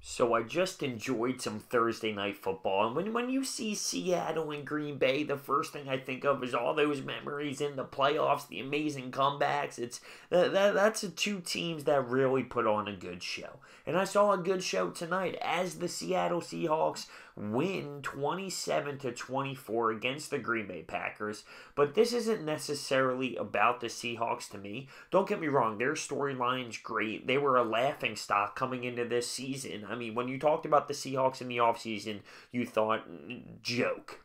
So I just enjoyed some Thursday night football, and when you see Seattle and Green Bay, the first thing I think of is all those memories in the playoffs, the amazing comebacks. That's the two teams that really put on a good show, and I saw a good show tonight as the Seattle Seahawks win 27-24 against the Green Bay Packers. But this isn't necessarily about the Seahawks to me. Don't get me wrong, their storyline's great. They were a laughingstock coming into this season. I mean, when you talked about the Seahawks in the offseason, you thought, joke.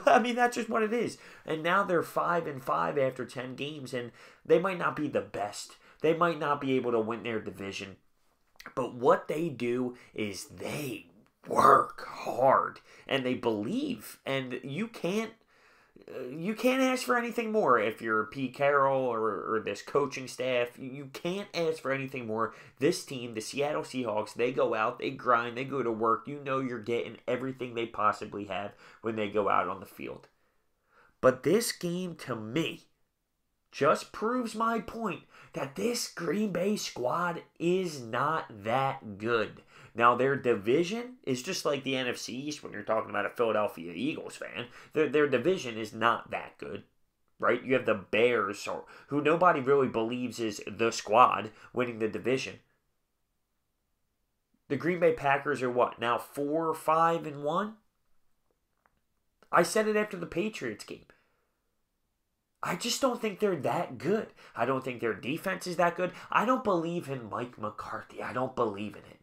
I mean, that's just what it is. And now they're 5-5 after 10 games, and they might not be the best. They might not be able to win their division. But what they do is they work hard and they believe, and you can't ask for anything more. If you're Pete Carroll or this coaching staff, you can't ask for anything more. This team, the Seattle Seahawks, they go out, they grind, they go to work. You know you're getting everything they possibly have when they go out on the field. But this game, to me, just proves my point that this Green Bay squad is not that good. Now, their division is just like the NFC East when you're talking about a Philadelphia Eagles fan. Their division is not that good, right? You have the Bears, who nobody really believes is the squad, winning the division. The Green Bay Packers are what, now 4-5-1? I said it after the Patriots game. I just don't think they're that good. I don't think their defense is that good. I don't believe in Mike McCarthy. I don't believe in him.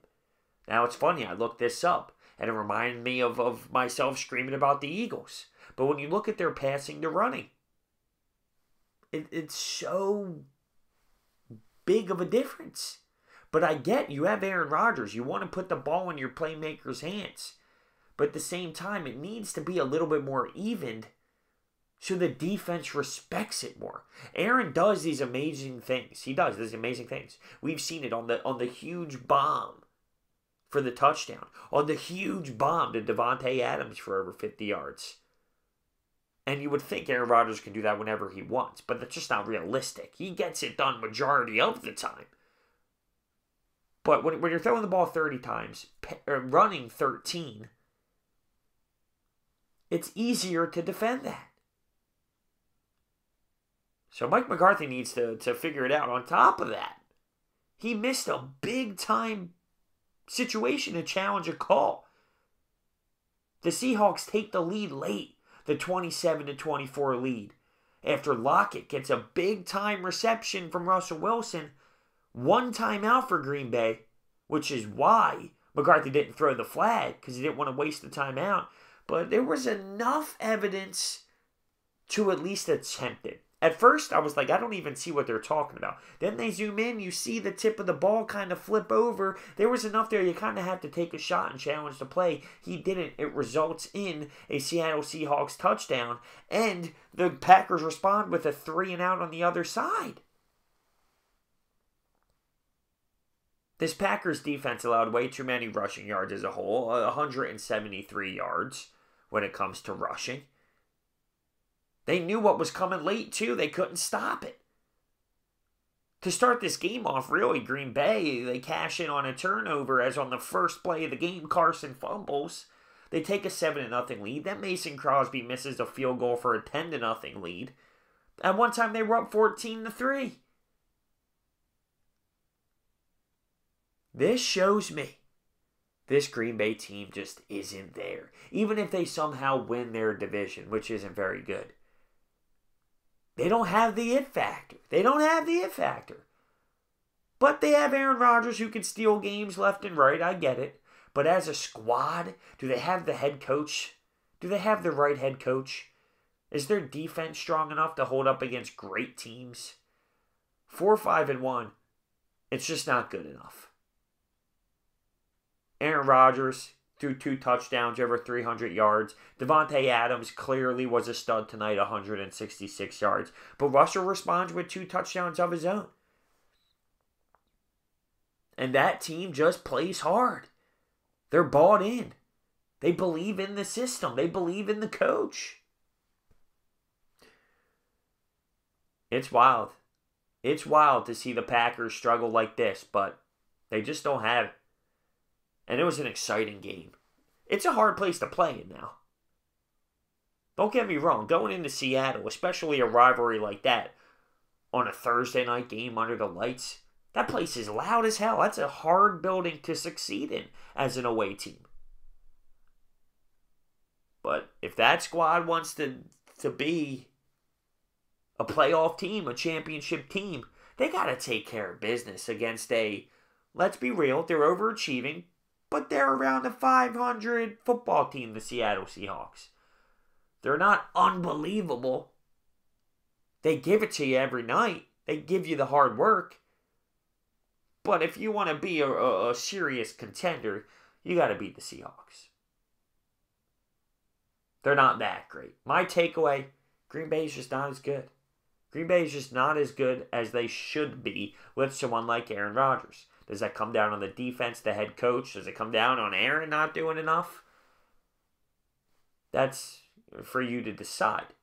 Now, it's funny, I looked this up, and it reminded me of myself screaming about the Eagles. But when you look at their passing to running, it's so big of a difference. But I get, you have Aaron Rodgers. You want to put the ball in your playmakers' hands. But at the same time, it needs to be a little bit more evened so the defense respects it more. Aaron does these amazing things. He does these amazing things. We've seen it on the huge bomb for the touchdown, on the huge bomb to Devontae Adams for over 50 yards. And you would think Aaron Rodgers can do that whenever he wants, but that's just not realistic. He gets it done majority of the time. But when you're throwing the ball 30 times, running 13, it's easier to defend that. So Mike McCarthy needs to figure it out. On top of that, he missed a big-time situation to challenge a call. The Seahawks take the lead late, the 27-24 lead, after Lockett gets a big-time reception from Russell Wilson. One timeout for Green Bay, which is why McCarthy didn't throw the flag, because he didn't want to waste the timeout. But there was enough evidence to at least attempt it. At first, I was like, I don't even see what they're talking about. Then they zoom in, you see the tip of the ball kind of flip over. There was enough there, you kind of have to take a shot and challenge the play. He didn't. It results in a Seattle Seahawks touchdown, and the Packers respond with a 3-and-out on the other side. This Packers defense allowed way too many rushing yards as a whole, 173 yards when it comes to rushing. They knew what was coming late, too. They couldn't stop it. To start this game off, really, Green Bay, they cash in on a turnover as on the first play of the game, Carson fumbles. They take a 7-0 lead. Then Mason Crosby misses a field goal for a 10-0 lead. At one time, they were up 14-3. This shows me this Green Bay team just isn't there. Even if they somehow win their division, which isn't very good. They don't have the it factor. But they have Aaron Rodgers who can steal games left and right. I get it. But as a squad, do they have the head coach? Do they have the right head coach? Is their defense strong enough to hold up against great teams? 4-5-1. It's just not good enough. Aaron Rodgers threw 2 touchdowns, over 300 yards. Devontae Adams clearly was a stud tonight, 166 yards. But Russell responds with 2 touchdowns of his own. And that team just plays hard. They're bought in. They believe in the system. They believe in the coach. It's wild. It's wild to see the Packers struggle like this, but they just don't have it. And it was an exciting game. It's a hard place to play in now. Don't get me wrong, going into Seattle, especially a rivalry like that, on a Thursday night game under the lights, that place is loud as hell. That's a hard building to succeed in as an away team. But if that squad wants to be a playoff team, a championship team, they got to take care of business against let's be real, they're overachieving, but they're around the 500 football team, the Seattle Seahawks. They're not unbelievable. They give it to you every night. They give you the hard work. But if you want to be a serious contender, you got to beat the Seahawks. They're not that great. My takeaway, Green Bay is just not as good. Green Bay is just not as good as they should be with someone like Aaron Rodgers. Does that come down on the defense, the head coach? Does it come down on Aaron not doing enough? That's for you to decide.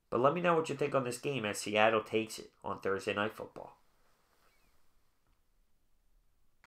But let me know what you think on this game as Seattle takes it on Thursday Night Football.